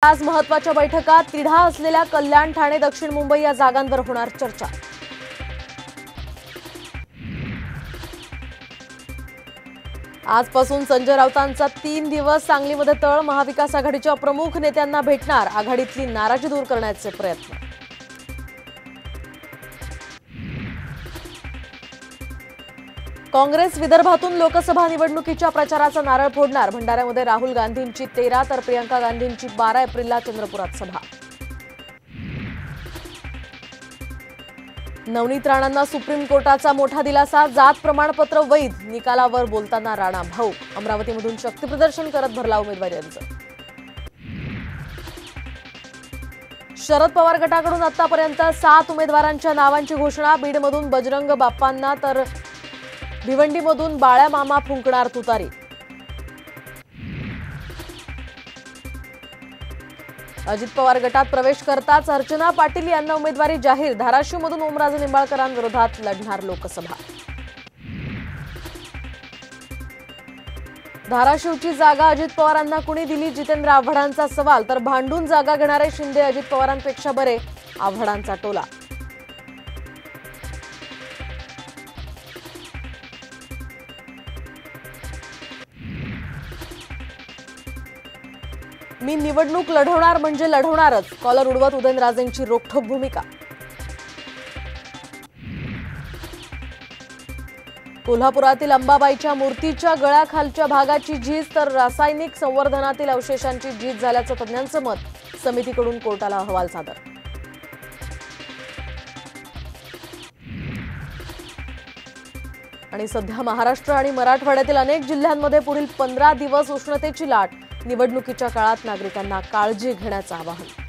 आज महत्त्वाच्या बैठका तिढा असलेल्या कल्याण, ठाणे, दक्षिण मुंबई या जागांवर होणार चर्चा। आजपासून संजय राऊतांचा 3 दिवस सांगलीमध्ये तळ महाविकास आघाडीच्या प्रमुख नेत्यांना भेटणार, आघाडीतली नाराजी दूर करण्याचे प्रयत्न। काँग्रेस विदर्भातून लोकसभा निवडणुकीच्या प्रचाराचा नारळ फोडणार, भंडाऱ्यामध्ये राहुल गांधींची 13 तर प्रियंका गांधींची 12 एप्रिलला चंद्रपुरात सभा। नवनीत राणांना सुप्रीम कोर्टाचा मोठा दिलासा, जात प्रमाणपत्र वैध, निकालावर बोलताना राणा भाऊ, अमरावतीमधून शक्तीप्रदर्शन करत भरला उमेदवारी अर्ज। शरद पवार गटाकडून आतापर्यंत 7 उमेदवारांच्या नावांची घोषणा, बीडमधून बजरंग बाप्पांना तर भिवंडीमधून बाळ्या मामा फुंकणार तुतारी। अजित पवार गटात प्रवेश करताच अर्चना पाटील यांना उमेदवारी जाहीर, धाराशिवमधून ओमराजे निंबाळकरांविरोधात लढणार लोकसभा। धाराशिवची जागा अजित पवारांना कुणी दिली, जितेंद्र आव्हाडांचा सवाल, तर भांडून जागा घेणारे शिंदे अजित पवारांपेक्षा बरे, आव्हाडांचा टोला। मी निवडणूक लढवणार म्हणजे लढवणारच, कॉलर उडवत उदयनराजेंची रोखठोक भूमिका। कोल्हापुरातील अंबाबाईच्या मूर्तीच्या गळ्याखालच्या भागाची झीज तर रासायनिक संवर्धनातील अवशेषांची झीज झाल्याचं तज्ञांचं मत, समितीकडून कोर्टाला अहवाल सादर। आणि सध्या महाराष्ट्र आणि मराठवाड्यातील अनेक जिल्ह्यांमध्ये पुढील 15 दिवस उष्णतेची लाट, निवडणुकीच्या काळात नागरिकांना काळजी घेण्याचं आवाहन।